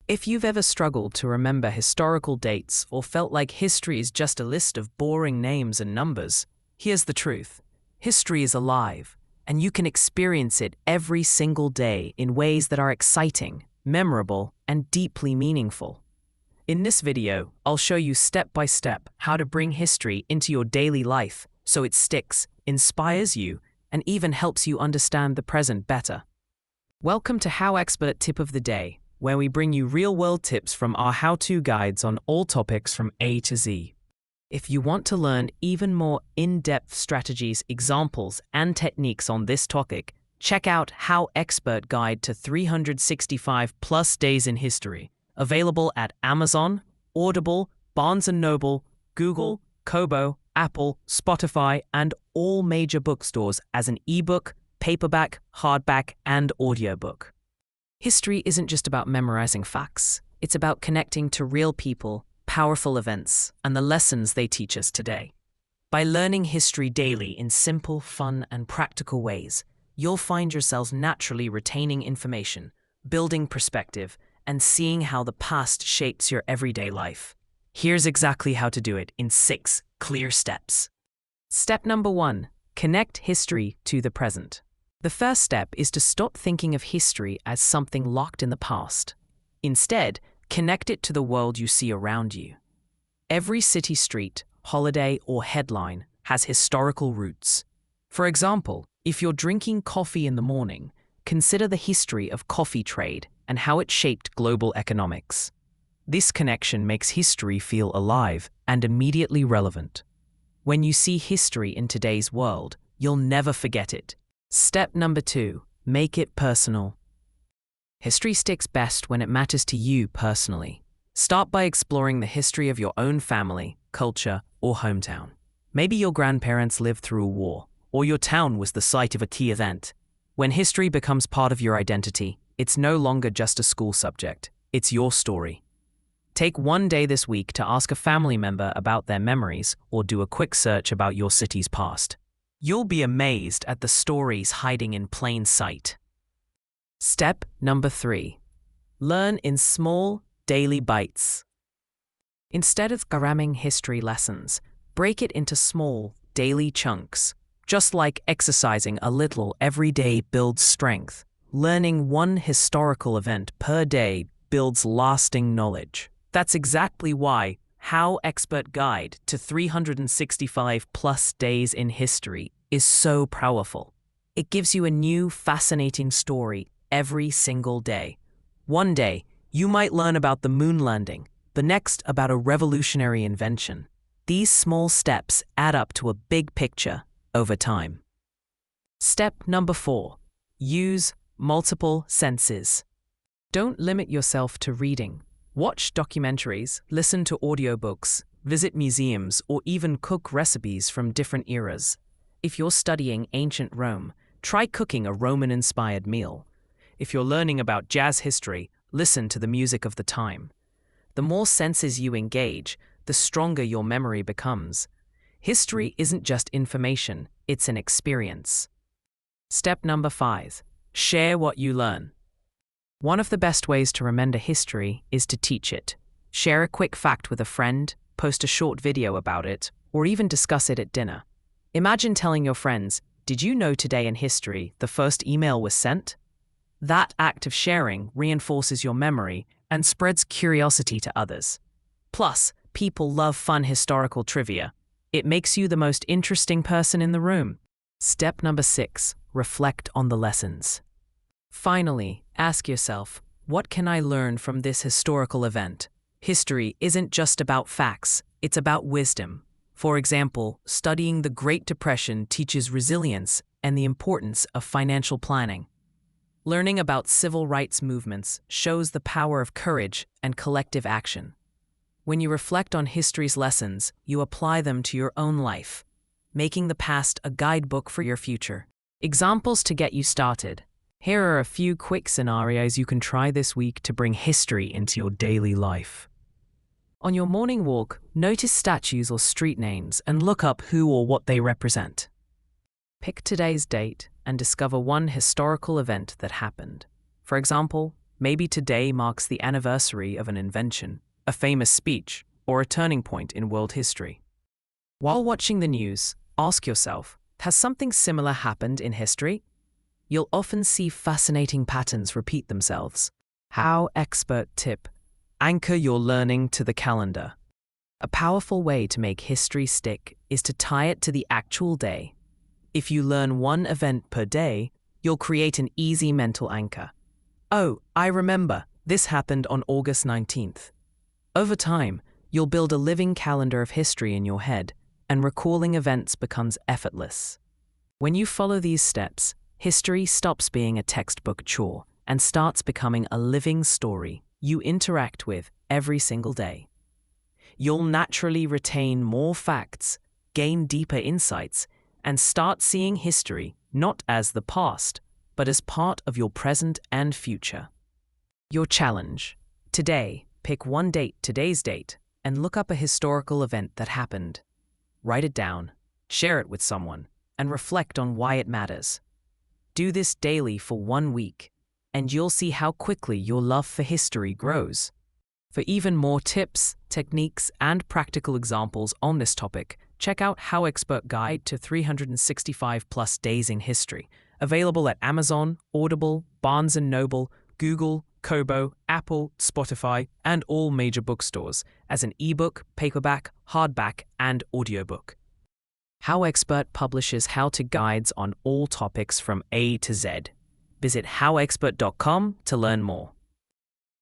If you've ever struggled to remember historical dates or felt like history is just a list of boring names and numbers, here's the truth. History is alive, and you can experience it every single day in ways that are exciting, memorable, and deeply meaningful. In this video, I'll show you step by step how to bring history into your daily life so it sticks, inspires you, and even helps you understand the present better. Welcome to HowExpert Tip of the Day, where we bring you real-world tips from our how-to guides on all topics from A to Z. If you want to learn even more in-depth strategies, examples, and techniques on this topic, check out HowExpert Guide to 365 Plus Days in History, available at Amazon, Audible, Barnes & Noble, Google, Kobo, Apple, Spotify, and all major bookstores as an ebook, paperback, hardback, and audiobook. History isn't just about memorizing facts. It's about connecting to real people, powerful events, and the lessons they teach us today. By learning history daily in simple, fun, and practical ways, you'll find yourselves naturally retaining information, building perspective, and seeing how the past shapes your everyday life. Here's exactly how to do it in 6 clear steps. Step number 1. Connect history to the present. The first step is to stop thinking of history as something locked in the past. Instead, connect it to the world you see around you. Every city street, holiday, or headline has historical roots. For example, if you're drinking coffee in the morning, consider the history of coffee trade and how it shaped global economics. This connection makes history feel alive and immediately relevant. When you see history in today's world, you'll never forget it. Step number 2. Make it personal. History sticks best when it matters to you personally. Start by exploring the history of your own family, culture, or hometown. Maybe your grandparents lived through a war, or your town was the site of a key event. When history becomes part of your identity, it's no longer just a school subject. It's your story. Take one day this week to ask a family member about their memories or do a quick search about your city's past. You'll be amazed at the stories hiding in plain sight. Step number 3. Learn in small, daily bites. Instead of cramming history lessons, break it into small, daily chunks. Just like exercising a little every day builds strength, learning one historical event per day builds lasting knowledge. That's exactly why HowExpert Guide to 365 Plus Days in History is so powerful. It gives you a new, fascinating story every single day. One day, you might learn about the moon landing, the next about a revolutionary invention. These small steps add up to a big picture over time. Step number 4. Use multiple senses. Don't limit yourself to reading. Watch documentaries, listen to audiobooks, visit museums, or even cook recipes from different eras. If you're studying ancient Rome, try cooking a Roman-inspired meal. If you're learning about jazz history, listen to the music of the time. The more senses you engage, the stronger your memory becomes. History isn't just information, it's an experience. Step number 5. Share what you learn. One of the best ways to remember history is to teach it. Share a quick fact with a friend, post a short video about it, or even discuss it at dinner. Imagine telling your friends, "Did you know today in history the first email was sent?" That act of sharing reinforces your memory and spreads curiosity to others. Plus, people love fun historical trivia. It makes you the most interesting person in the room. Step number 6. Reflect on the lessons. Finally, ask yourself, what can I learn from this historical event? History isn't just about facts, it's about wisdom. For example, studying the Great Depression teaches resilience and the importance of financial planning. Learning about civil rights movements shows the power of courage and collective action. When you reflect on history's lessons, you apply them to your own life, making the past a guidebook for your future. Examples to get you started. Here are a few quick scenarios you can try this week to bring history into your daily life. On your morning walk, notice statues or street names and look up who or what they represent. Pick today's date and discover one historical event that happened. For example, Maybe today marks the anniversary of an invention, a famous speech, or a turning point in world history. While watching the news, ask yourself, has something similar happened in history? You'll often see fascinating patterns repeat themselves. HowExpert Tip: anchor your learning to the calendar. A powerful way to make history stick is to tie it to the actual day. If you learn one event per day, you'll create an easy mental anchor. Oh, I remember, this happened on August 19th. Over time, you'll build a living calendar of history in your head, and recalling events becomes effortless. When you follow these steps, history stops being a textbook chore and starts becoming a living story you interact with every single day. You'll naturally retain more facts, gain deeper insights, and start seeing history not as the past, but as part of your present and future. Your challenge: today, pick one date, today's date, and look up a historical event that happened. Write it down, share it with someone, and reflect on why it matters. Do this daily for 1 week, and you'll see how quickly your love for history grows. For even more tips, techniques, and practical examples on this topic, check out HowExpert Guide to 365 plus days in history, available at Amazon, Audible, Barnes & Noble, Google, Kobo, Apple, Spotify, and all major bookstores as an ebook, paperback, hardback, and audiobook. HowExpert publishes how-to guides on all topics from A to Z. Visit howexpert.com to learn more.